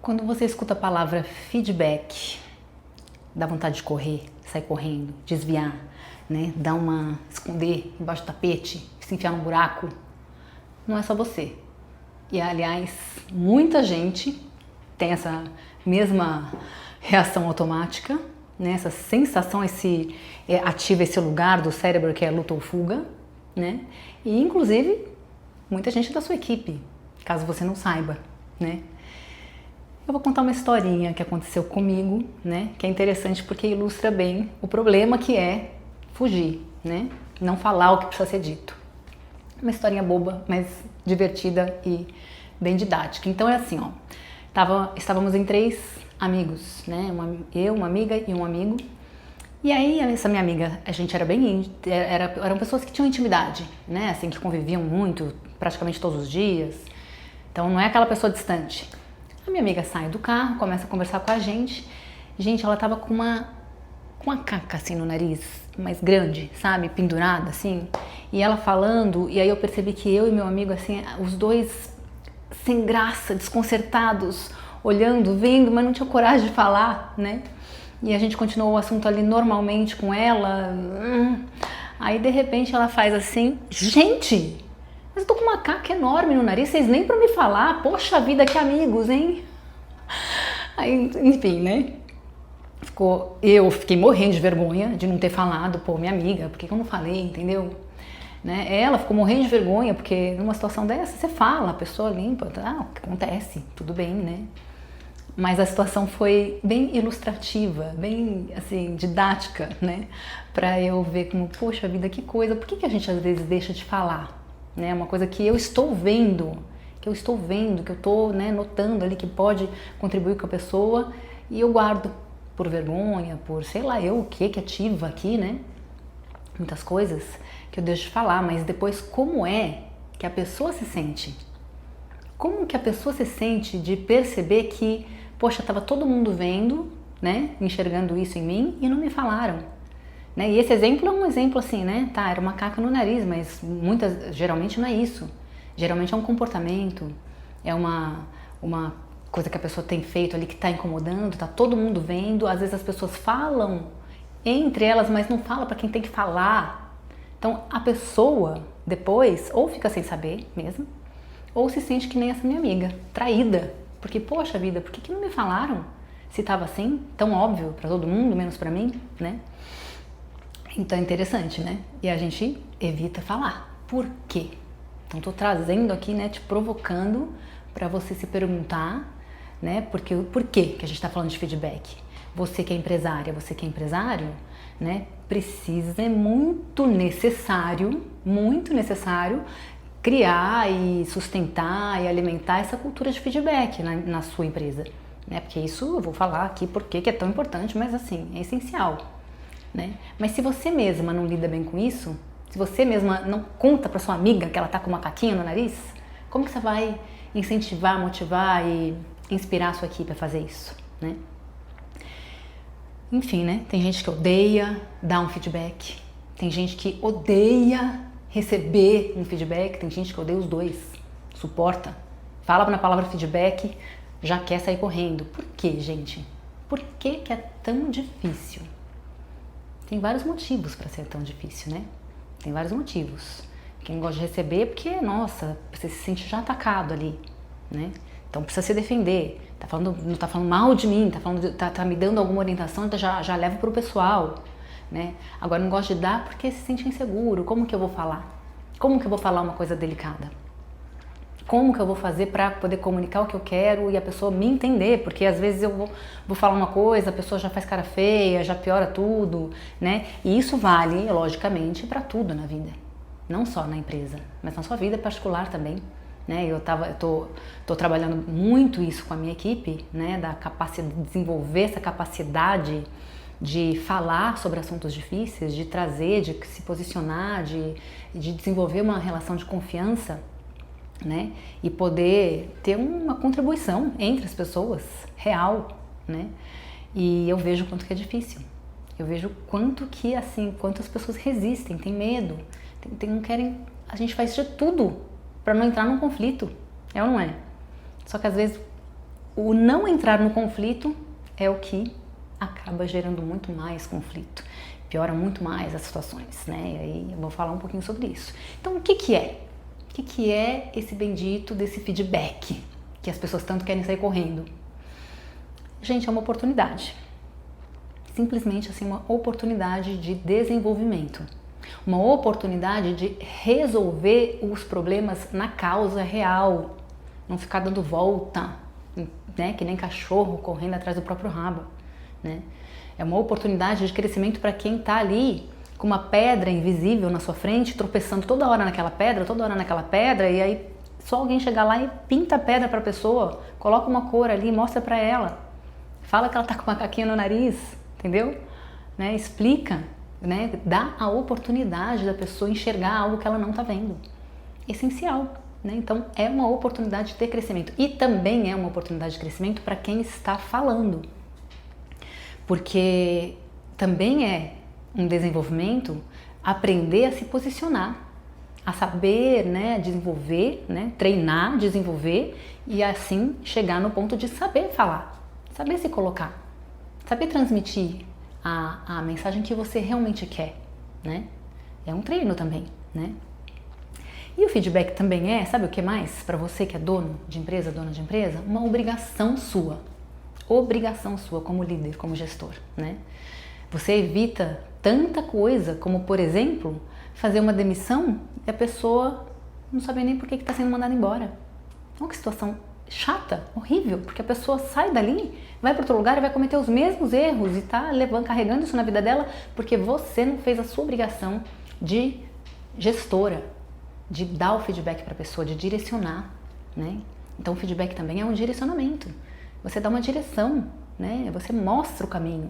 Quando você escuta a palavra feedback, dá vontade de correr, sair correndo, desviar, né? Esconder embaixo do tapete, se enfiar num buraco. Não é só você. E aliás, muita gente tem essa mesma reação automática, né? Essa sensação, ativa esse lugar do cérebro que é luta ou fuga, né? E inclusive muita gente da sua equipe, caso você não saiba, né? Eu vou contar uma historinha que aconteceu comigo, né? Que é interessante porque ilustra bem o problema que é fugir, né? Não falar o que precisa ser dito. Uma historinha boba, mas divertida e bem didática. Então é assim, ó. Estávamos em 3 amigos, né? Eu, uma amiga e um amigo. E aí, essa minha amiga, a gente era eram pessoas que tinham intimidade, né? Assim, que conviviam muito, praticamente todos os dias. Então não é aquela pessoa distante. A minha amiga sai do carro, começa a conversar com a gente. Gente, ela tava com uma caca assim no nariz, mais grande, sabe? Pendurada assim. E ela falando, e aí eu percebi que eu e meu amigo, assim, os dois sem graça, desconcertados, olhando, vendo, mas não tinha coragem de falar, né? E a gente continuou o assunto ali normalmente com ela. Aí de repente ela faz assim: gente, mas eu tô com uma caca enorme no nariz, vocês nem pra me falar, poxa vida, que amigos, hein? Aí, enfim, né? Eu fiquei morrendo de vergonha de não ter falado, pô, minha amiga, por que eu não falei, entendeu? Né? Ela ficou morrendo de vergonha, porque numa situação dessa, você fala, a pessoa limpa, o que acontece, tudo bem, né? Mas a situação foi bem ilustrativa, bem, assim, didática, né? Pra eu ver como, poxa vida, que coisa, por que a gente às vezes deixa de falar? Né? Uma coisa que eu estou vendo, que eu estou, né, notando ali que pode contribuir com a pessoa e eu guardo por vergonha, por sei lá eu o que ativa aqui, né? Muitas coisas que eu deixo de falar, mas depois como é que a pessoa se sente? Como que a pessoa se sente de perceber que, poxa, estava todo mundo vendo, né, enxergando isso em mim e não me falaram? Né? E esse exemplo é um exemplo assim, né? Tá, era uma caca no nariz, mas geralmente não é isso. Geralmente é um comportamento, é uma coisa que a pessoa tem feito ali que está incomodando, tá todo mundo vendo. Às vezes as pessoas falam entre elas, mas não fala para quem tem que falar. Então a pessoa depois ou fica sem saber mesmo, ou se sente que nem essa minha amiga, traída. Porque, poxa vida, por que não me falaram? Se estava assim, tão óbvio para todo mundo, menos para mim, né? Então é interessante, né? E a gente evita falar. Por quê? Então tô trazendo aqui, né, te provocando para você se perguntar, né, por quê que a gente está falando de feedback? Você que é empresária, você que é empresário, né, precisa, é muito necessário criar e sustentar e alimentar essa cultura de feedback na sua empresa, né? Porque isso eu vou falar aqui porque que é tão importante, mas assim, é essencial, né? Mas se você mesma não lida bem com isso, se você mesma não conta para sua amiga que ela tá com uma caquinha no nariz, como que você vai incentivar, motivar e inspirar a sua equipe a fazer isso, né? Enfim, né? Tem gente que odeia dar um feedback, tem gente que odeia receber um feedback, tem gente que odeia os dois, suporta. Fala na palavra feedback, já quer sair correndo. Por quê, gente? Por que é tão difícil? Tem vários motivos para ser tão difícil, né? Tem vários motivos. Quem gosta de receber é porque, nossa, você se sente já atacado ali, né? Então precisa se defender. Não tá falando mal de mim, tá me dando alguma orientação, então já leva pro pessoal, né? Agora não gosta de dar porque se sente inseguro. Como que eu vou falar? Como que eu vou falar uma coisa delicada? Como que eu vou fazer para poder comunicar o que eu quero e a pessoa me entender? Porque às vezes eu vou falar uma coisa, a pessoa já faz cara feia, já piora tudo, né? E isso vale, logicamente, para tudo na vida. Não só na empresa, mas na sua vida particular também, né? Eu tô trabalhando muito isso com a minha equipe, né? De desenvolver essa capacidade de falar sobre assuntos difíceis, de trazer, de se posicionar, de desenvolver uma relação de confiança, né? E poder ter uma contribuição entre as pessoas real, né? E eu vejo o quanto que é difícil. Eu vejo quanto as pessoas resistem, têm medo, não querem. A gente faz de tudo para não entrar num conflito, é ou não é? Só que às vezes o não entrar no conflito é o que acaba gerando muito mais conflito, piora muito mais as situações, né? E aí eu vou falar um pouquinho sobre isso. Então, o que que é? O que que é esse bendito desse feedback que as pessoas tanto querem sair correndo? Gente, é uma oportunidade. Simplesmente assim, uma oportunidade de desenvolvimento. Uma oportunidade de resolver os problemas na causa real. Não ficar dando volta, né? Que nem cachorro correndo atrás do próprio rabo, né? É uma oportunidade de crescimento para quem está ali com uma pedra invisível na sua frente, tropeçando toda hora naquela pedra, e aí só alguém chegar lá e pinta a pedra para a pessoa, coloca uma cor ali, mostra para ela, fala que ela está com uma caquinha no nariz, entendeu? Né? Explica, né? Dá a oportunidade da pessoa enxergar algo que ela não está vendo. Essencial, né? Então é uma oportunidade de ter crescimento e também é uma oportunidade de crescimento para quem está falando, porque também é um desenvolvimento aprender a se posicionar, a saber, né, desenvolver, né, treinar, desenvolver e assim chegar no ponto de saber falar, saber se colocar, saber transmitir a mensagem que você realmente quer, né? É um treino também, né? E o feedback também é, sabe o que mais? Para você que é dono de empresa, dona de empresa, uma obrigação sua como líder, como gestor, né? Você evita tanta coisa como, por exemplo, fazer uma demissão e a pessoa não sabe nem por que está sendo mandada embora. Olha que situação chata, horrível, porque a pessoa sai dali, vai para outro lugar e vai cometer os mesmos erros e está carregando isso na vida dela porque você não fez a sua obrigação de gestora, de dar o feedback para a pessoa, de direcionar, né? Então o feedback também é um direcionamento. Você dá uma direção, né? Você mostra o caminho.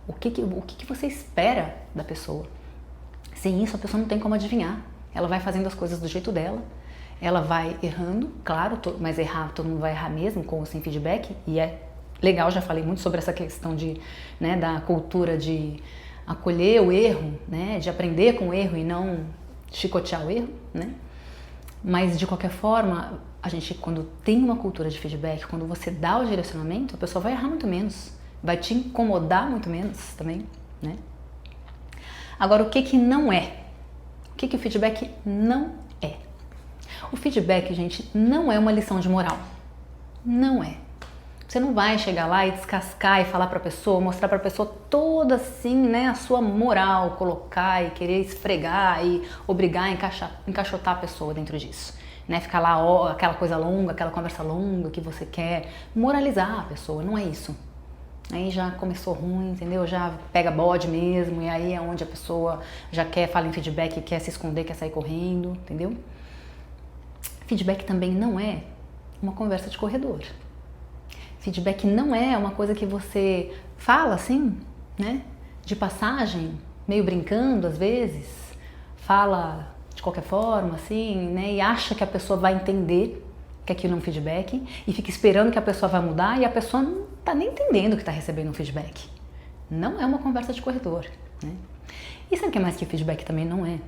O que você espera da pessoa? Sem isso, a pessoa não tem como adivinhar. Ela vai fazendo as coisas do jeito dela, ela vai errando, claro, mas errar, todo mundo vai errar mesmo, com ou sem feedback, e é legal, já falei muito sobre essa questão de, né, da cultura de acolher o erro, né, de aprender com o erro e não chicotear o erro, né? Mas de qualquer forma, a gente, quando tem uma cultura de feedback, quando você dá o direcionamento, a pessoa vai errar muito menos, vai te incomodar muito menos também, né? Agora, o que que não é? O que que o feedback não é? O feedback, gente, não é uma lição de moral. Não é. Você não vai chegar lá e descascar e falar para a pessoa, mostrar para a pessoa toda assim, né, a sua moral, colocar e querer esfregar e obrigar a encaixotar a pessoa dentro disso. Né? Ficar lá, ó, aquela coisa longa, aquela conversa longa que você quer moralizar a pessoa, não é isso. Aí já começou ruim, entendeu? Já pega bode mesmo, e aí é onde a pessoa já quer falar em feedback, quer se esconder, quer sair correndo, entendeu? Feedback também não é uma conversa de corredor. Feedback não é uma coisa que você fala assim, né? De passagem, meio brincando às vezes, fala de qualquer forma, assim, né? E acha que a pessoa vai entender que aquilo é um feedback e fica esperando que a pessoa vai mudar e a pessoa não tá nem entendendo que tá recebendo um feedback. Não é uma conversa de corredor, né? E sabe o que mais que feedback também não é?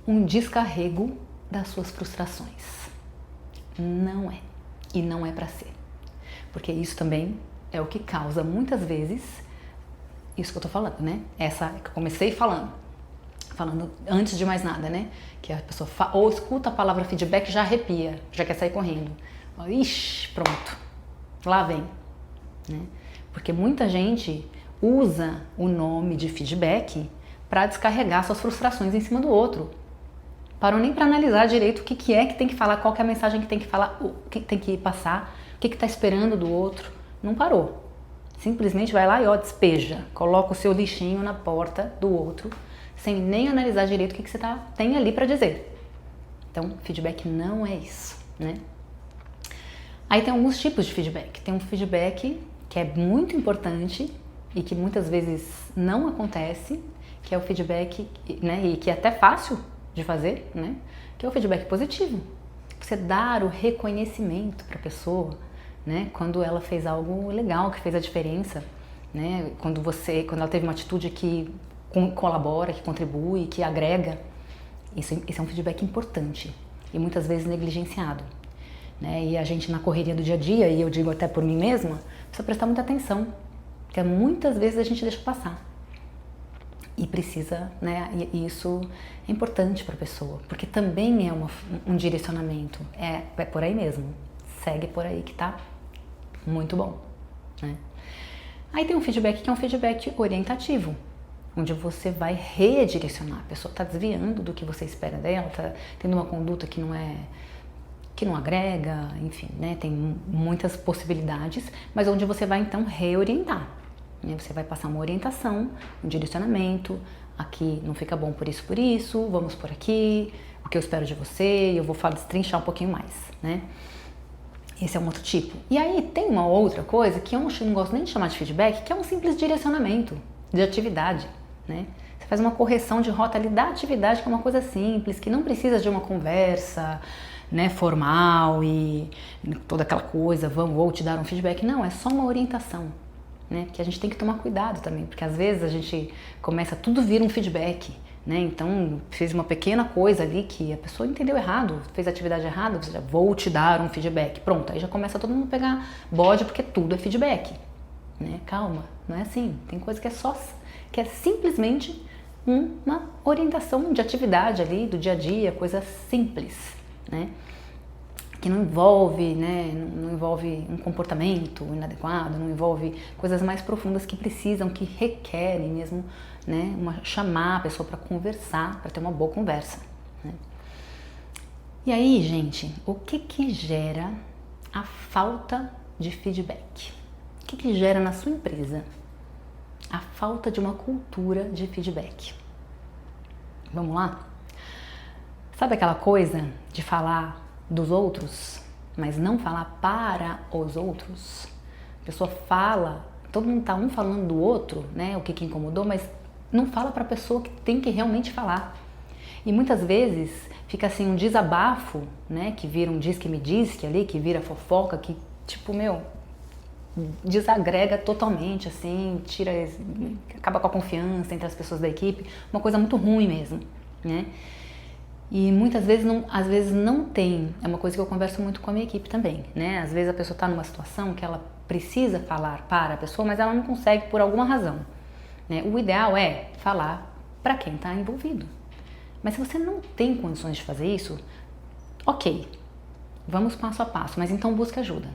Um descarrego das suas frustrações. Não é. E não é para ser. Porque isso também é o que causa muitas vezes isso que eu tô falando, né? Essa que eu comecei falando antes de mais nada, né? Que a pessoa ou escuta a palavra feedback já arrepia, já quer sair correndo. Ixi, pronto, lá vem, né? Porque muita gente usa o nome de feedback para descarregar suas frustrações em cima do outro. Param nem para analisar direito o que é que tem que falar, qual que é a mensagem que tem que falar, o que tem que passar, o que está esperando do outro. Não parou. Simplesmente vai lá e ó, despeja, coloca o seu lixinho na porta do outro, sem nem analisar direito o que você tem ali para dizer. Então, feedback não é isso, né? Aí tem alguns tipos de feedback. Tem um feedback que é muito importante e que muitas vezes não acontece, que é o feedback, né, e que é até fácil de fazer, né? Que é o feedback positivo. Você dar o reconhecimento para a pessoa, né? Quando ela fez algo legal, que fez a diferença, né? Quando ela teve uma atitude que colabora, que contribui, que agrega. Isso é um feedback importante e muitas vezes negligenciado. né? E a gente na correria do dia a dia, e eu digo até por mim mesma, precisa prestar muita atenção, porque muitas vezes a gente deixa passar. E precisa, né? E isso é importante para a pessoa, porque também é um direcionamento. É por aí mesmo. Segue por aí que tá muito bom, né? Aí tem um feedback que é um feedback orientativo, onde você vai redirecionar. A pessoa está desviando do que você espera dela, está tendo uma conduta que não agrega, enfim, né? Tem muitas possibilidades, mas onde você vai então reorientar. Você vai passar uma orientação, um direcionamento, aqui não fica bom por isso, vamos por aqui, o que eu espero de você, eu vou destrinchar um pouquinho mais, né? Esse é um outro tipo. E aí tem uma outra coisa que eu não gosto nem de chamar de feedback, que é um simples direcionamento de atividade, né? Você faz uma correção de rota ali da atividade, que é uma coisa simples, que não precisa de uma conversa, né, formal e toda aquela coisa, vou te dar um feedback. Não, é só uma orientação. Né? Porque a gente tem que tomar cuidado também, porque às vezes a gente começa, tudo vira um feedback, né? Então fez uma pequena coisa ali que a pessoa entendeu errado, fez a atividade errada, você já vou te dar um feedback, pronto, aí já começa todo mundo a pegar bode porque tudo é feedback, né? Calma, não é assim, tem coisa que é simplesmente uma orientação de atividade ali do dia a dia, coisa simples, né? Que não envolve, né, não envolve um comportamento inadequado, não envolve coisas mais profundas que precisam, que requerem mesmo, né, chamar a pessoa para conversar, para ter uma boa conversa, né? E aí, gente, o que gera a falta de feedback? O que gera na sua empresa a falta de uma cultura de feedback? Vamos lá? Sabe aquela coisa de falar dos outros, mas não falar para os outros? A pessoa fala, todo mundo tá um falando do outro, né, o que incomodou, mas não fala para a pessoa que tem que realmente falar. E muitas vezes fica assim um desabafo, né, que vira um diz que me diz que ali, que vira fofoca, que tipo, desagrega totalmente, assim, acaba com a confiança entre as pessoas da equipe, uma coisa muito ruim mesmo, né? E muitas vezes às vezes não tem, é uma coisa que eu converso muito com a minha equipe também, né? Às vezes a pessoa está numa situação que ela precisa falar para a pessoa, mas ela não consegue por alguma razão, né? O ideal é falar para quem está envolvido. Mas se você não tem condições de fazer isso, ok, vamos passo a passo, mas então busque ajuda.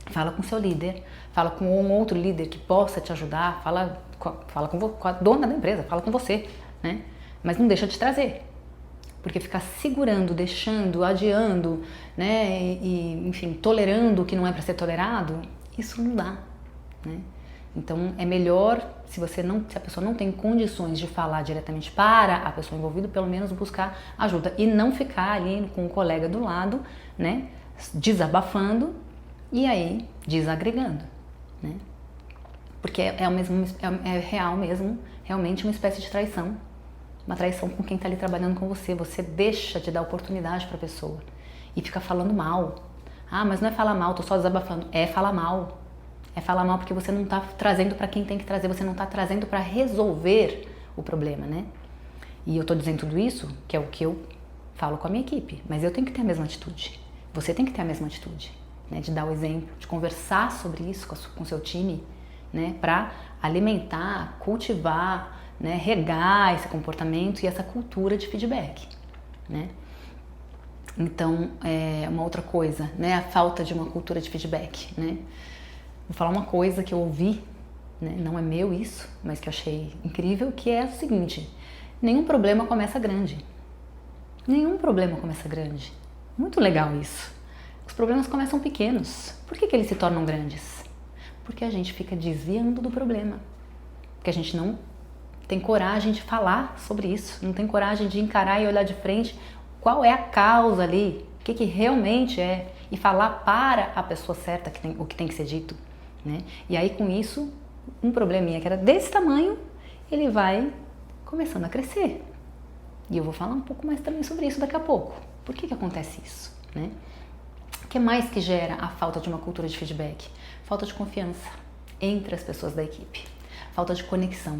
Fala com seu líder, fala com um outro líder que possa te ajudar, fala com a dona da empresa, fala com você, né? Mas não deixa de trazer. Porque ficar segurando, deixando, adiando, né, e enfim, tolerando o que não é para ser tolerado, isso não dá, né? Então é melhor, se a pessoa não tem condições de falar diretamente para a pessoa envolvida, pelo menos buscar ajuda e não ficar ali com o colega do lado, né, desabafando e aí desagregando, né? Porque é real mesmo, realmente uma espécie de traição. Uma traição com quem está ali trabalhando com você. Você deixa de dar oportunidade para a pessoa e fica falando mal. Ah, mas não é falar mal, tô só desabafando. É falar mal. É falar mal porque você não está trazendo para quem tem que trazer, você não está trazendo para resolver o problema, né? E eu tô dizendo tudo isso, que é o que eu falo com a minha equipe, mas eu tenho que ter a mesma atitude. Você tem que ter a mesma atitude, né? De dar o exemplo, de conversar sobre isso com o seu time, né? Para alimentar, cultivar, né, regar esse comportamento e essa cultura de feedback, né? Então, uma outra coisa, né, a falta de uma cultura de feedback, né? Vou falar uma coisa que eu ouvi, né, não é meu isso, mas que eu achei incrível, que é o seguinte: nenhum problema começa grande. Nenhum problema começa grande. Muito legal isso. Os problemas começam pequenos. Por que eles se tornam grandes? Porque a gente fica desviando do problema. Porque a gente não tem coragem de falar sobre isso, não tem coragem de encarar e olhar de frente qual é a causa ali, o que realmente é, e falar para a pessoa certa o que tem que ser dito, né? E aí com isso, um probleminha que era desse tamanho, ele vai começando a crescer. E eu vou falar um pouco mais também sobre isso daqui a pouco. Por que acontece isso, né? O que mais que gera a falta de uma cultura de feedback? Falta de confiança entre as pessoas da equipe, falta de conexão.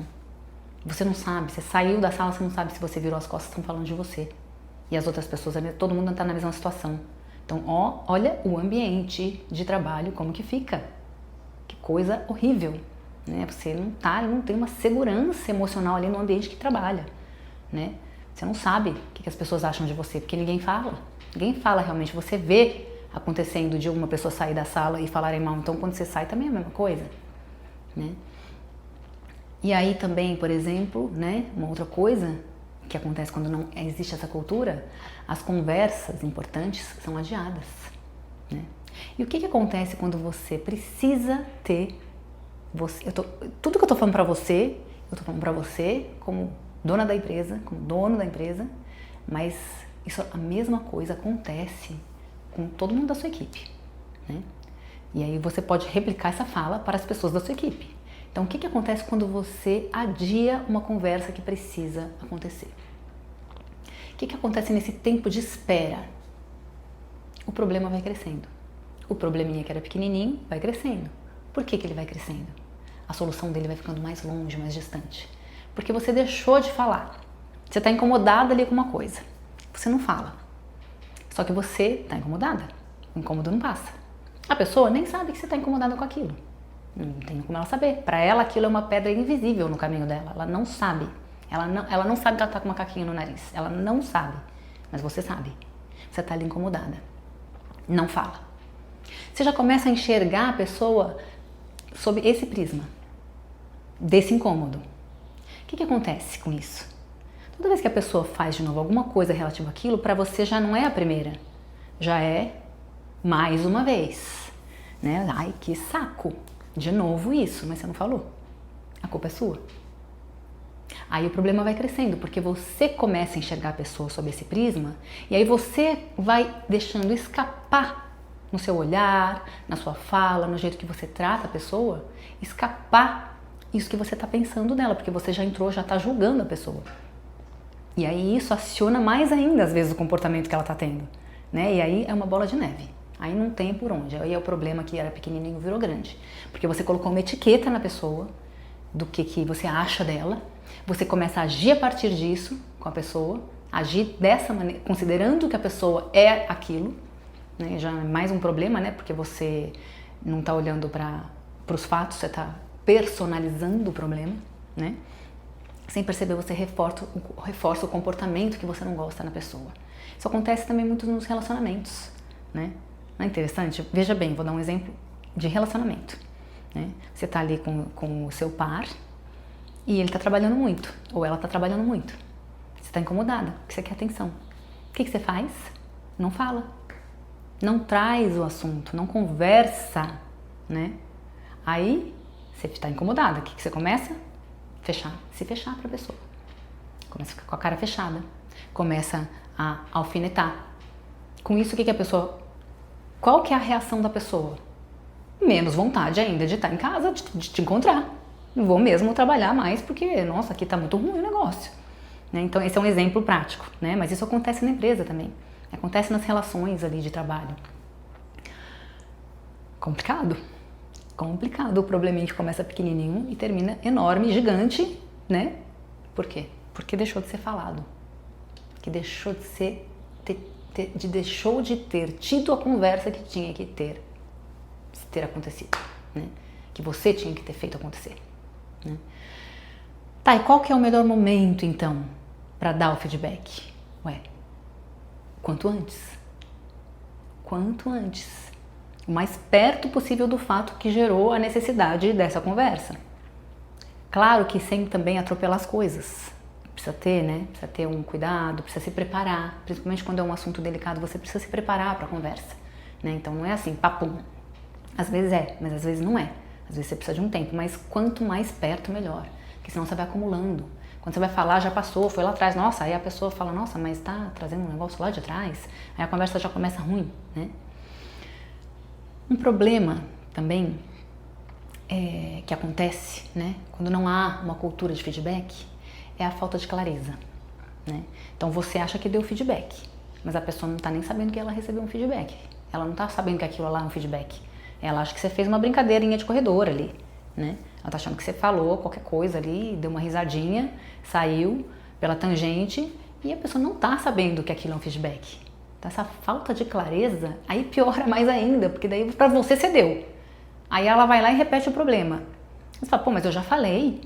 Você não sabe, você saiu da sala, você não sabe se você virou as costas, estão falando de você. E as outras pessoas, todo mundo está na mesma situação. Então, olha o ambiente de trabalho, como que fica. Que coisa horrível, né? Você não tem uma segurança emocional ali no ambiente que trabalha, né? Você não sabe o que as pessoas acham de você, porque ninguém fala. Ninguém fala realmente. Você vê acontecendo de uma pessoa sair da sala e falarem mal. Então, quando você sai, também é a mesma coisa, né? E aí também, por exemplo, né, uma outra coisa que acontece quando não existe essa cultura, as conversas importantes são adiadas, né? E o que acontece quando você precisa ter... tudo que eu tô falando pra você, eu tô falando pra você como dona da empresa, como dono da empresa, mas a mesma coisa acontece com todo mundo da sua equipe, né? E aí você pode replicar essa fala para as pessoas da sua equipe. Então, o que acontece quando você adia uma conversa que precisa acontecer? O que acontece nesse tempo de espera? O problema vai crescendo. O probleminha que era pequenininho vai crescendo. Por que ele vai crescendo? A solução dele vai ficando mais longe, mais distante. Porque você deixou de falar. Você está incomodada ali com uma coisa. Você não fala. Só que você está incomodada. O incômodo não passa. A pessoa nem sabe que você está incomodada com aquilo. Não tem como ela saber. Para ela, aquilo é uma pedra invisível no caminho dela. Ela não sabe. Ela não sabe que ela está com um macaquinho no nariz. Ela não sabe. Mas você sabe. Você está ali incomodada. Não fala. Você já começa a enxergar a pessoa sob esse prisma. Desse incômodo. O que acontece com isso? Toda vez que a pessoa faz de novo alguma coisa relativa àquilo, para você já não é a primeira. Já é mais uma vez. Né? Ai, que saco. De novo isso, mas você não falou. A culpa é sua. Aí o problema vai crescendo, porque você começa a enxergar a pessoa sob esse prisma, e aí você vai deixando escapar no seu olhar, na sua fala, no jeito que você trata a pessoa, escapar isso que você está pensando nela, porque você já entrou, já está julgando a pessoa. E aí isso aciona mais ainda, às vezes, o comportamento que ela está tendo, né? E aí é uma bola de neve. Aí não tem por onde. Aí é o problema que era pequenininho virou grande. Porque você colocou uma etiqueta na pessoa do que você acha dela. Você começa a agir a partir disso com a pessoa. Agir dessa maneira, considerando que a pessoa é aquilo. Né? Já é mais um problema, né? Porque você não está olhando para os fatos, você está personalizando o problema, né? Sem perceber, você reforça o comportamento que você não gosta na pessoa. Isso acontece também muito nos relacionamentos, né? Não é interessante? Veja bem, vou dar um exemplo de relacionamento. Né? Você está ali com o seu par e ele está trabalhando muito, ou ela está trabalhando muito. Você está incomodada, porque você quer atenção. O que você faz? Não fala. Não traz o assunto, não conversa, né? Aí você está incomodada. O que você começa? Se fechar para a pessoa. Começa a ficar com a cara fechada. Começa a alfinetar. Com isso, o que a pessoa... Qual que é a reação da pessoa? Menos vontade ainda de estar em casa, de te encontrar. Não vou mesmo trabalhar mais porque, nossa, aqui está muito ruim o negócio. Né? Então, esse é um exemplo prático, né? Mas isso acontece na empresa também. Acontece nas relações ali de trabalho. Complicado. Complicado. O probleminha que começa pequenininho e termina enorme, gigante, né? Por quê? Porque deixou de ser falado. Que deixou de ser... deixou de ter tido a conversa que tinha que ter acontecido, né? Que você tinha que ter feito acontecer, né? Tá, e qual que é o melhor momento então para dar o feedback? Quanto antes. Quanto antes. O mais perto possível do fato que gerou a necessidade dessa conversa. Claro que sem também atropelar as coisas. Precisa ter, né? Precisa ter um cuidado, precisa se preparar. Principalmente quando é um assunto delicado, você precisa se preparar para a conversa, né? Então não é assim, papum. Às vezes é, mas às vezes não é. Às vezes você precisa de um tempo, mas quanto mais perto, melhor. Porque senão você vai acumulando. Quando você vai falar, já passou, foi lá atrás. Nossa, aí a pessoa fala, nossa, mas tá trazendo um negócio lá de trás. Aí a conversa já começa ruim, né? Um problema também que acontece, né? Quando não há uma cultura de feedback, é a falta de clareza, né? Então você acha que deu feedback, mas a pessoa não está nem sabendo que ela recebeu um feedback. Ela não está sabendo que aquilo lá é um feedback. Ela acha que você fez uma brincadeirinha de corredor ali, né? Ela está achando que você falou qualquer coisa ali, deu uma risadinha, saiu pela tangente e a pessoa não está sabendo que aquilo é um feedback, Então, essa falta de clareza, aí piora mais ainda, porque daí para você cedeu. Aí ela vai lá e repete o problema. Você fala, pô, mas eu já falei,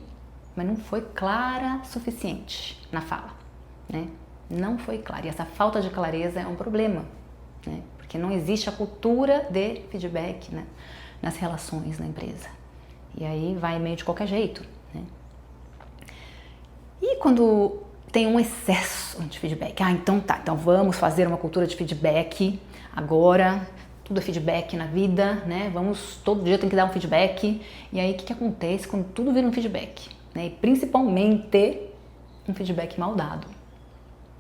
mas não foi clara o suficiente na fala, né? Não foi clara. E essa falta de clareza é um problema, né? Porque não existe a cultura de feedback, né, nas relações na empresa. E aí vai meio de qualquer jeito, né? E quando tem um excesso de feedback, então tá, então vamos fazer uma cultura de feedback agora, tudo é feedback na vida, né? Todo dia tem que dar um feedback. E aí o que acontece quando tudo vira um feedback, né? E principalmente um feedback mal dado.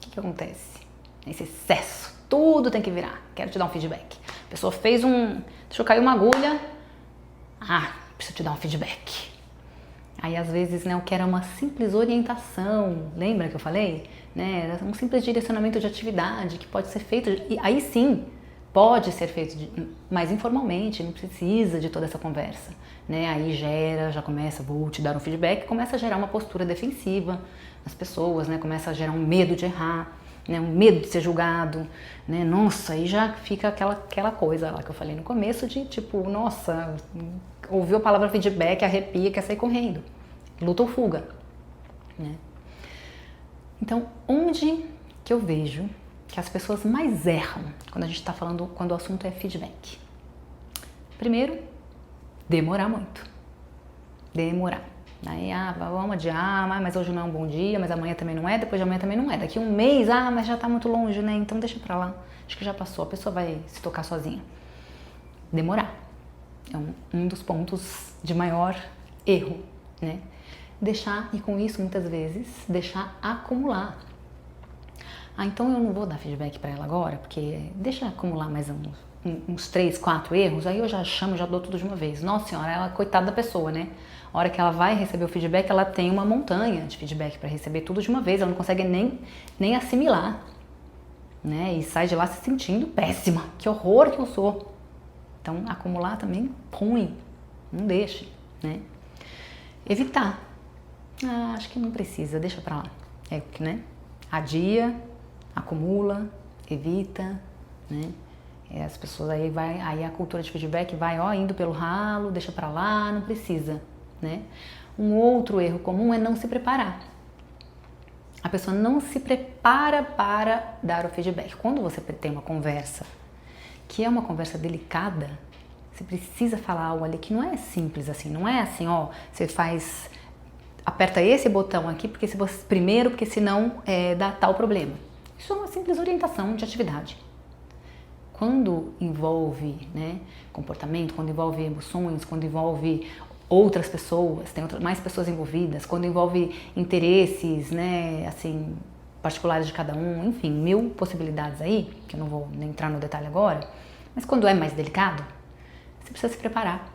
O que acontece? Esse excesso, tudo tem que virar. Quero te dar um feedback. A pessoa deixou cair uma agulha. Preciso te dar um feedback. Aí às vezes, né, o que era uma simples orientação, lembra que eu falei? Né? Era um simples direcionamento de atividade que pode ser feito, e aí sim, pode ser feito mais informalmente, não precisa de toda essa conversa, né? Aí já começa, vou te dar um feedback, começa a gerar uma postura defensiva nas pessoas, né? Começa a gerar um medo de errar, né? Um medo de ser julgado, né? Nossa, aí já fica aquela coisa lá que eu falei no começo de tipo, nossa, ouviu a palavra feedback, arrepia, quer sair correndo, luta ou fuga, né? Então, onde que eu vejo que as pessoas mais erram quando a gente está falando, quando o assunto é feedback? Primeiro, demorar muito. Demorar. Aí, vamos adiar, mas hoje não é um bom dia, mas amanhã também não é, depois de amanhã também não é. Daqui um mês, mas já está muito longe, né? Então deixa pra lá. Acho que já passou, a pessoa vai se tocar sozinha. Demorar. É um dos pontos de maior erro, né? E com isso, muitas vezes, deixar acumular. Então eu não vou dar feedback para ela agora, porque deixa acumular mais uns 3, 4 erros, aí eu já chamo, já dou tudo de uma vez. Nossa senhora, ela, coitada da pessoa, né? A hora que ela vai receber o feedback, ela tem uma montanha de feedback para receber tudo de uma vez, ela não consegue nem assimilar, né? E sai de lá se sentindo péssima, que horror que eu sou. Então acumular também ruim, não deixe, né? Evitar. Acho que não precisa, deixa pra lá. Né? Adia, acumula, evita, né? As pessoas aí a cultura de feedback vai indo pelo ralo, deixa pra lá, não precisa, né? Um outro erro comum é não se preparar. A pessoa não se prepara para dar o feedback. Quando você tem uma conversa que é uma conversa delicada, você precisa falar algo ali que não é simples assim, não é assim, você aperta esse botão aqui porque senão dá tal problema. Isso é uma simples orientação de atividade. Quando envolve, né, comportamento, quando envolve emoções, quando envolve outras pessoas, tem mais pessoas envolvidas, quando envolve interesses, né, assim, particulares de cada um, enfim, 1000 possibilidades aí, que eu não vou nem entrar no detalhe agora, mas quando é mais delicado, você precisa se preparar.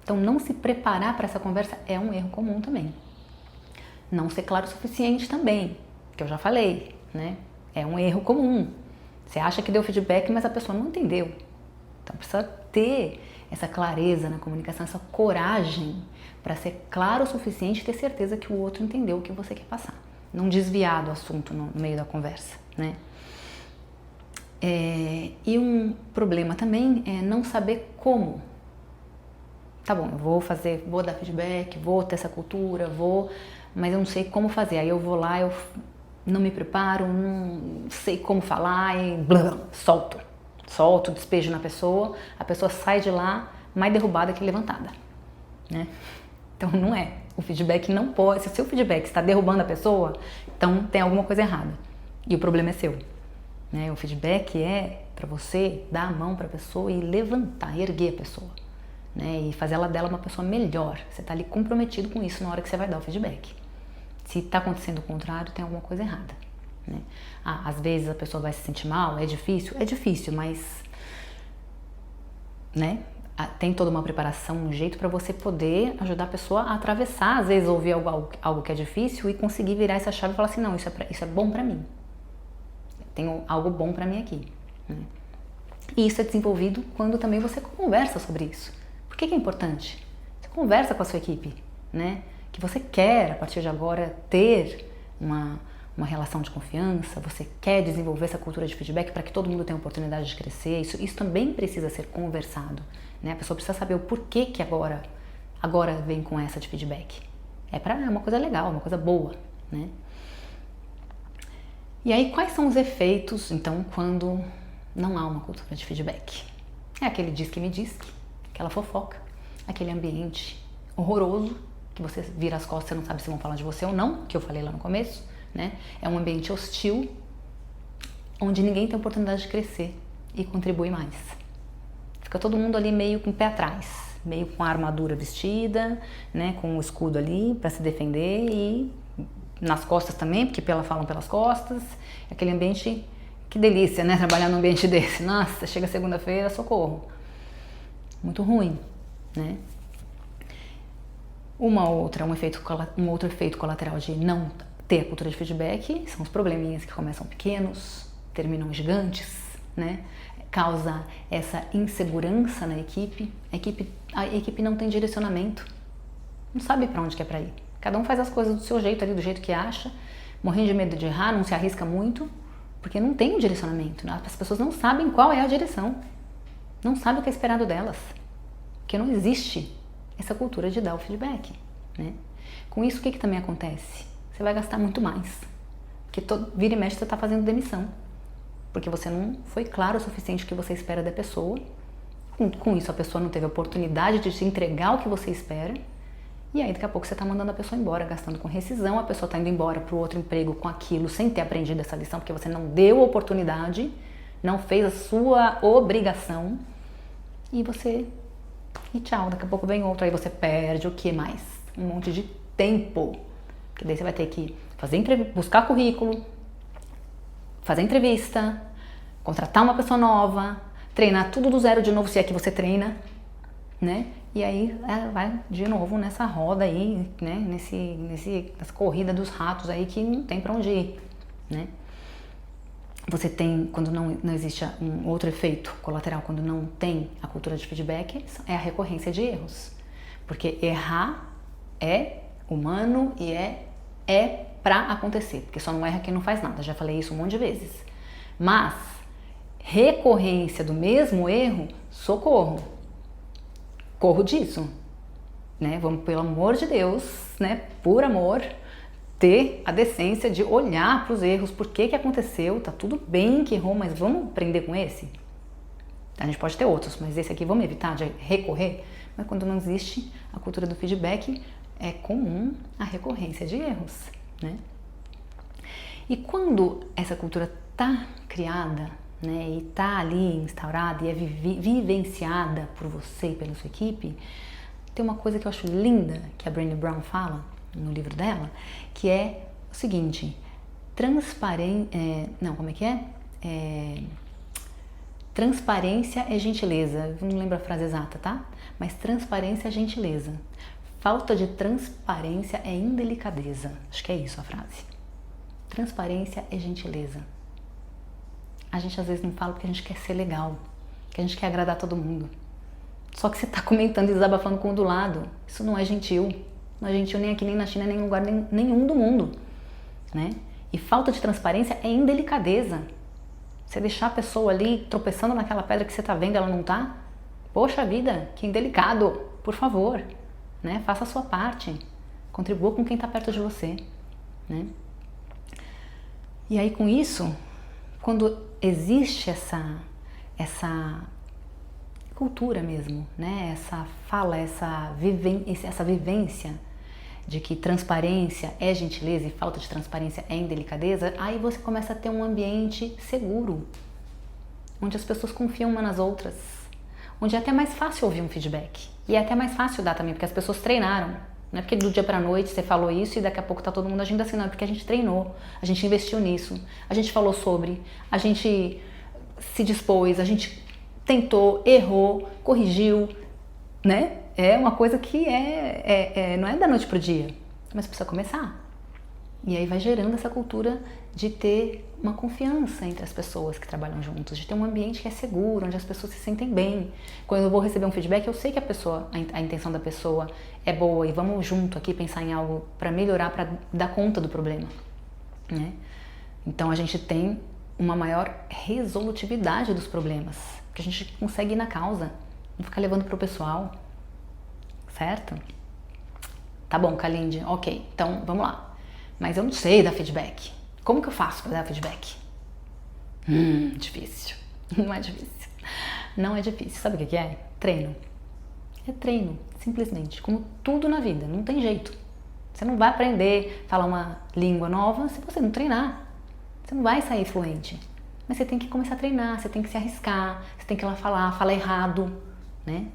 Então, não se preparar para essa conversa é um erro comum também. Não ser claro o suficiente também, que eu já falei, né? É um erro comum. Você acha que deu feedback, mas a pessoa não entendeu. Então, precisa ter essa clareza na comunicação, essa coragem para ser claro o suficiente e ter certeza que o outro entendeu o que você quer passar. Não desviar do assunto no meio da conversa, né? E um problema também é não saber como. Tá bom, eu vou dar feedback, vou ter essa cultura, mas eu não sei como fazer. Aí eu vou lá, eu não me preparo, não sei como falar e solto, despejo na pessoa, a pessoa sai de lá mais derrubada que levantada, né? Então não é. O feedback não pode, se o seu feedback está derrubando a pessoa, então tem alguma coisa errada e o problema é seu, né? O feedback é para você dar a mão para a pessoa e levantar, erguer a pessoa, né? E fazer dela uma pessoa melhor. Você está ali comprometido com isso na hora que você vai dar o feedback. Se está acontecendo o contrário, tem alguma coisa errada, né? Às vezes a pessoa vai se sentir mal, é difícil, mas, né? Tem toda uma preparação, um jeito para você poder ajudar a pessoa a atravessar, às vezes ouvir algo que é difícil e conseguir virar essa chave e falar assim, não, isso é bom para mim. Tenho algo bom para mim aqui, né? E isso é desenvolvido quando também você conversa sobre isso. Por que é importante? Você conversa com a sua equipe, né? Que você quer, a partir de agora, ter uma relação de confiança, você quer desenvolver essa cultura de feedback para que todo mundo tenha oportunidade de crescer, isso também precisa ser conversado, né? A pessoa precisa saber o porquê que agora vem com essa de feedback. É uma coisa legal, uma coisa boa, né? E aí, quais são os efeitos, então, quando não há uma cultura de feedback? É aquele diz que me diz, aquela fofoca, aquele ambiente horroroso, que você vira as costas e não sabe se vão falar de você ou não, que eu falei lá no começo, né? É um ambiente hostil, onde ninguém tem oportunidade de crescer e contribuir mais. Fica todo mundo ali meio com o pé atrás, meio com a armadura vestida, né? Com o escudo ali para se defender e nas costas também, porque falam pelas costas. Aquele ambiente, que delícia, né? Trabalhar num ambiente desse. Nossa, chega segunda-feira, socorro. Muito ruim, né? Um outro efeito colateral de não ter a cultura de feedback são os probleminhas que começam pequenos, terminam gigantes, né? Causa essa insegurança na equipe. A equipe não tem direcionamento, não sabe para onde quer para ir. Cada um faz as coisas do seu jeito ali, do jeito que acha, morrendo de medo de errar, não se arrisca muito, porque não tem um direcionamento, né? As pessoas não sabem qual é a direção, não sabem o que é esperado delas, porque não existe essa cultura de dar o feedback, né? Com isso, o que também acontece? Você vai gastar muito mais, porque vira e mexe você está fazendo demissão, porque você não foi claro o suficiente o que você espera da pessoa. Com isso, a pessoa não teve a oportunidade de te entregar o que você espera, e aí daqui a pouco você está mandando a pessoa embora, gastando com rescisão, a pessoa está indo embora para o outro emprego com aquilo, sem ter aprendido essa lição, porque você não deu a oportunidade, não fez a sua obrigação, e tchau, daqui a pouco vem outro, aí você perde o que mais? Um monte de tempo, que daí você vai ter que buscar currículo, fazer entrevista, contratar uma pessoa nova, treinar tudo do zero de novo, se é que você treina, né? E aí vai de novo nessa roda aí, né? Nessa corrida dos ratos aí que não tem pra onde ir, né? Você tem, quando não existe um outro efeito colateral, quando não tem a cultura de feedback, é a recorrência de erros. Porque errar é humano e é pra acontecer, porque só não erra quem não faz nada, já falei isso um monte de vezes. Mas recorrência do mesmo erro, socorro, corro disso, né? Vamos, pelo amor de Deus, né? Por amor, ter a decência de olhar para os erros, por que aconteceu, tá tudo bem que errou, mas vamos aprender com esse? A gente pode ter outros, mas esse aqui vamos evitar de recorrer. Mas quando não existe a cultura do feedback, é comum a recorrência de erros, né? E quando essa cultura tá criada, né, e tá ali instaurada e é vivenciada por você e pela sua equipe, tem uma coisa que eu acho linda que a Brené Brown fala no livro dela, que é o seguinte: transparência é gentileza. Eu não lembro a frase exata, tá? Mas transparência é gentileza. Falta de transparência é indelicadeza. Acho que é isso a frase. Transparência é gentileza. A gente às vezes não fala porque a gente quer ser legal, que a gente quer agradar todo mundo. Só que você está comentando e desabafando com o do lado. Isso não é gentil. Não é gentil nem aqui, nem na China, nem em lugar nenhum do mundo, né? E falta de transparência é indelicadeza. Você deixar a pessoa ali tropeçando naquela pedra que você está vendo, ela não tá? Poxa vida, que indelicado. Por favor, né? Faça a sua parte. Contribua com quem está perto de você, né? E aí com isso, quando existe essa cultura mesmo, né? Essa fala, essa vivência de que transparência é gentileza e falta de transparência é indelicadeza, aí você começa a ter um ambiente seguro, onde as pessoas confiam umas nas outras, onde é até mais fácil ouvir um feedback. E é até mais fácil dar também, porque as pessoas treinaram. Não é porque do dia pra noite você falou isso e daqui a pouco tá todo mundo agindo assim, não, é porque a gente treinou, a gente investiu nisso, a gente falou sobre, a gente se dispôs, a gente tentou, errou, corrigiu, né? É uma coisa que não é da noite pro dia, mas precisa começar. E aí vai gerando essa cultura de ter uma confiança entre as pessoas que trabalham juntos, de ter um ambiente que é seguro, onde as pessoas se sentem bem. Quando eu vou receber um feedback, eu sei que a intenção da pessoa é boa e vamos junto aqui pensar em algo para melhorar, para dar conta do problema, né? Então a gente tem uma maior resolutividade dos problemas, porque a gente consegue ir na causa, não ficar levando pro pessoal, certo? Tá bom, Kalinde, ok, então vamos lá. Mas eu não sei dar feedback. Como que eu faço para dar feedback? Difícil. Não é difícil. Não é difícil. Sabe o que é? Treino. É treino, simplesmente. Como tudo na vida, não tem jeito. Você não vai aprender a falar uma língua nova se você não treinar. Você não vai sair fluente. Mas você tem que começar a treinar, você tem que se arriscar, você tem que ir lá falar errado, né?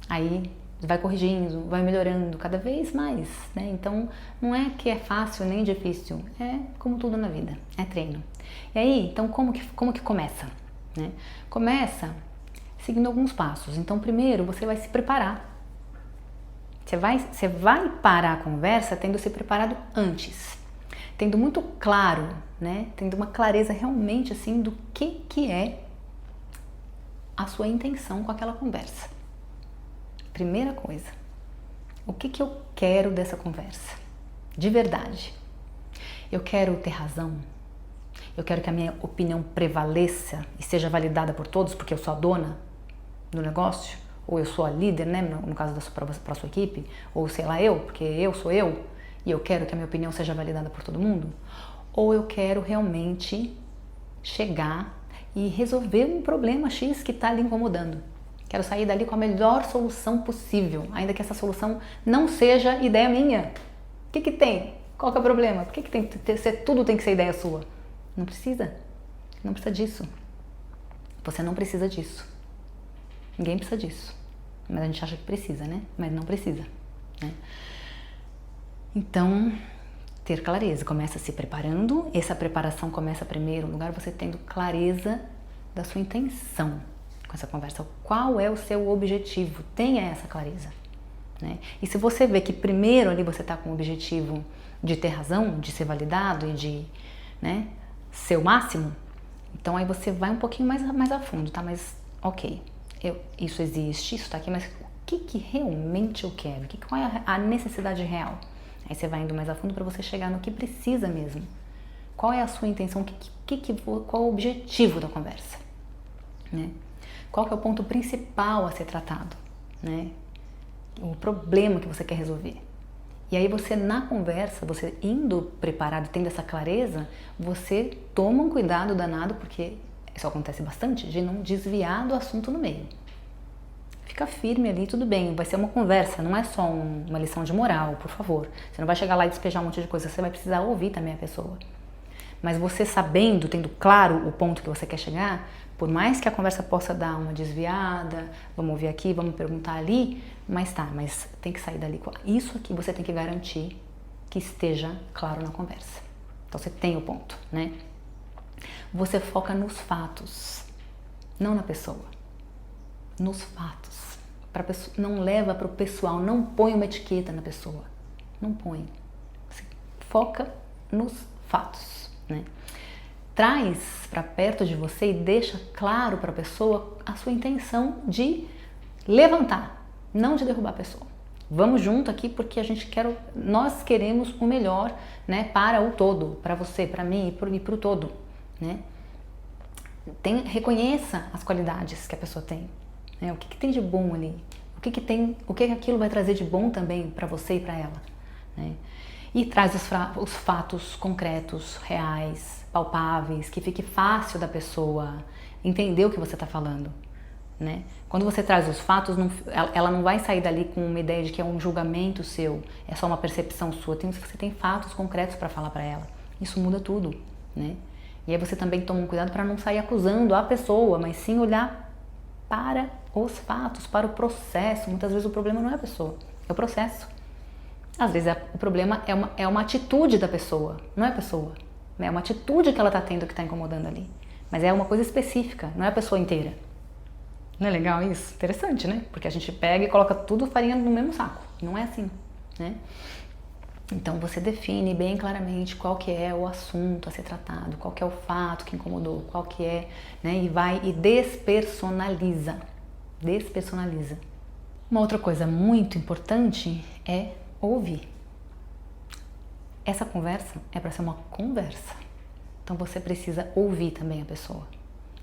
Aí vai corrigindo, vai melhorando cada vez mais, né? Então, não é que é fácil nem difícil, é como tudo na vida, é treino. E aí, então, como que começa, né? Começa seguindo alguns passos. Então, primeiro, você vai se preparar. Você vai parar a conversa tendo se preparado antes, tendo muito claro, né? Tendo uma clareza realmente, assim, do que é a sua intenção com aquela conversa. Primeira coisa, o que eu quero dessa conversa? De verdade. Eu quero ter razão? Eu quero que a minha opinião prevaleça e seja validada por todos porque eu sou a dona do negócio? Ou eu sou a líder, né? No caso para a sua equipe? Ou sei lá, porque eu sou eu e eu quero que a minha opinião seja validada por todo mundo? Ou eu quero realmente chegar e resolver um problema X que está ali incomodando? Quero sair dali com a melhor solução possível, ainda que essa solução não seja ideia minha. O que tem? Qual que é o problema? Por que tudo tem que ser ideia sua? Não precisa. Não precisa disso. Você não precisa disso. Ninguém precisa disso. Mas a gente acha que precisa, né? Mas não precisa, né? Então, ter clareza. Começa se preparando. Essa preparação começa, em primeiro lugar, você tendo clareza da sua intenção com essa conversa. Qual é o seu objetivo? Tenha essa clareza, né? E se você vê que primeiro ali você está com o objetivo de ter razão, de ser validado e de, né, ser o máximo, então aí você vai um pouquinho mais a fundo, tá? Mas, ok, isso existe, isso tá aqui, mas o que realmente eu quero? Qual é a necessidade real? Aí você vai indo mais a fundo para você chegar no que precisa mesmo. Qual é a sua intenção? Qual é o objetivo da conversa, né? Qual que é o ponto principal a ser tratado, né? O problema que você quer resolver. E aí você, na conversa, você indo preparado, tendo essa clareza, você toma um cuidado danado, porque isso acontece bastante, de não desviar do assunto no meio. Fica firme ali, tudo bem, vai ser uma conversa, não é só uma lição de moral, por favor. Você não vai chegar lá e despejar um monte de coisa, você vai precisar ouvir também a pessoa. Mas você sabendo, tendo claro o ponto que você quer chegar, por mais que a conversa possa dar uma desviada, vamos ouvir aqui, vamos perguntar ali, mas tem que sair dali. Isso aqui você tem que garantir que esteja claro na conversa. Então você tem o ponto, né? Você foca nos fatos, não na pessoa. Nos fatos. Não leva para o pessoal, não põe uma etiqueta na pessoa. Não põe. Você foca nos fatos, né? Traz para perto de você e deixa claro para a pessoa a sua intenção de levantar, não de derrubar a pessoa. Vamos junto aqui porque nós queremos o melhor, né, para o todo, para você, para mim e para o todo, né? Reconheça as qualidades que a pessoa tem, né? O que tem de bom ali, o que aquilo vai trazer de bom também para você e para ela, né? E traz os fatos concretos, reais, palpáveis, que fique fácil da pessoa entender o que você está falando, né? Quando você traz os fatos, ela não vai sair dali com uma ideia de que é um julgamento seu, é só uma percepção sua. Você tem fatos concretos para falar para ela. Isso muda tudo, né? E aí você também toma um cuidado para não sair acusando a pessoa, mas sim olhar para os fatos, para o processo. Muitas vezes o problema não é a pessoa, é o processo. Às vezes o problema é uma atitude da pessoa, não é a pessoa. É uma atitude que ela está tendo que está incomodando ali. Mas é uma coisa específica, não é a pessoa inteira. Não é legal isso? Interessante, né? Porque a gente pega e coloca tudo farinha no mesmo saco. Não é assim, né? Então você define bem claramente qual que é o assunto a ser tratado, qual que é o fato que incomodou, qual que é, né? E vai e despersonaliza. Despersonaliza. Uma outra coisa muito importante é ouvir. Essa conversa é para ser uma conversa, Então você precisa ouvir também a pessoa.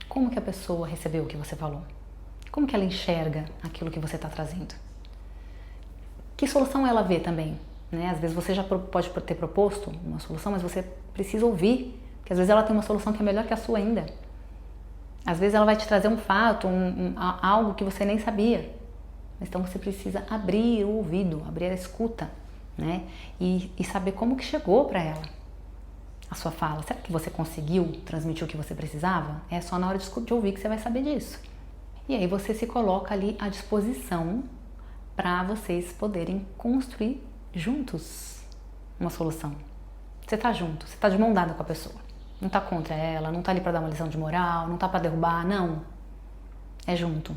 Como que a pessoa recebeu o que você falou? Como que ela enxerga aquilo que você está trazendo? Que solução ela vê também? Né? Às vezes você já pode ter proposto uma solução, mas você precisa ouvir, porque às vezes ela tem uma solução que é melhor que a sua ainda. Às vezes ela vai te trazer um fato, algo que você nem sabia. Então você precisa abrir o ouvido, abrir a escuta, né? E saber como que chegou para ela a sua fala. Será que você conseguiu transmitir o que você precisava? É só na hora de ouvir que você vai saber disso. E aí você se coloca ali à disposição para vocês poderem construir juntos uma solução. Você tá junto, você tá de mão dada com a pessoa. Não tá contra ela, não tá ali para dar uma lição de moral, não tá para derrubar, não. É junto.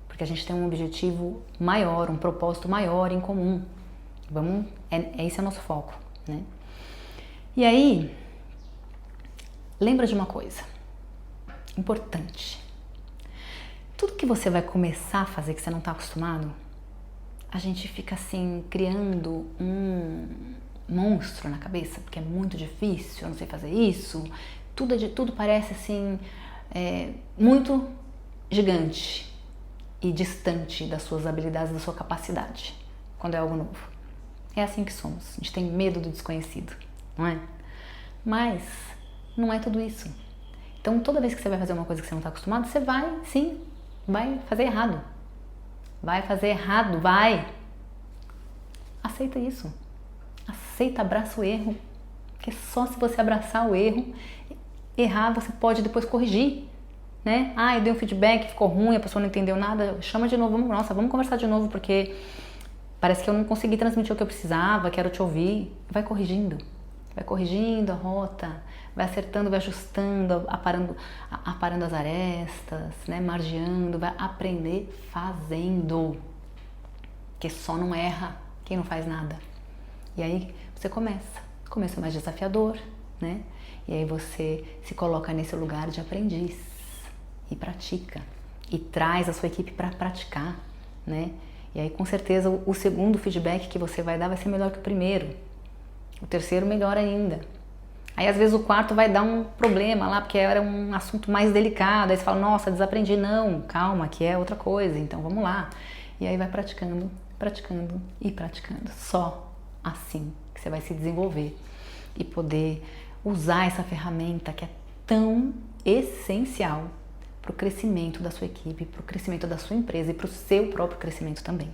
Porque a gente tem um objetivo maior, um propósito maior em comum. Esse é o nosso foco, né? E aí, lembra de uma coisa importante. Tudo que você vai começar a fazer que você não está acostumado, a gente fica assim, criando um monstro na cabeça, porque é muito difícil, eu não sei fazer isso, tudo parece assim, muito gigante e distante das suas habilidades, da sua capacidade, quando é algo novo. É assim que somos, a gente tem medo do desconhecido, não é? Mas não é tudo isso. Então toda vez que você vai fazer uma coisa que você não está acostumado, você vai fazer errado. Vai fazer errado, vai. Aceita isso. Aceita, abraça o erro. Porque só se você abraçar o erro, errar, você pode depois corrigir, né? Eu dei um feedback, ficou ruim, a pessoa não entendeu nada, chama de novo, vamos conversar de novo, porque parece que eu não consegui transmitir o que eu precisava, quero te ouvir. Vai corrigindo a rota, vai acertando, vai ajustando, aparando as arestas, né? Margeando, vai aprender fazendo. Porque só não erra quem não faz nada. E aí você começa mais desafiador, né? E aí você se coloca nesse lugar de aprendiz e pratica. E traz a sua equipe para praticar, né? E aí com certeza o segundo feedback que você vai dar vai ser melhor que o primeiro. O terceiro melhor ainda. Aí às vezes o quarto vai dar um problema lá, porque era um assunto mais delicado. Aí você fala, nossa, desaprendi. Não, calma, que é outra coisa, então vamos lá. E aí vai praticando e praticando. Só assim que você vai se desenvolver e poder usar essa ferramenta que é tão essencial para o crescimento da sua equipe, para o crescimento da sua empresa e para o seu próprio crescimento também.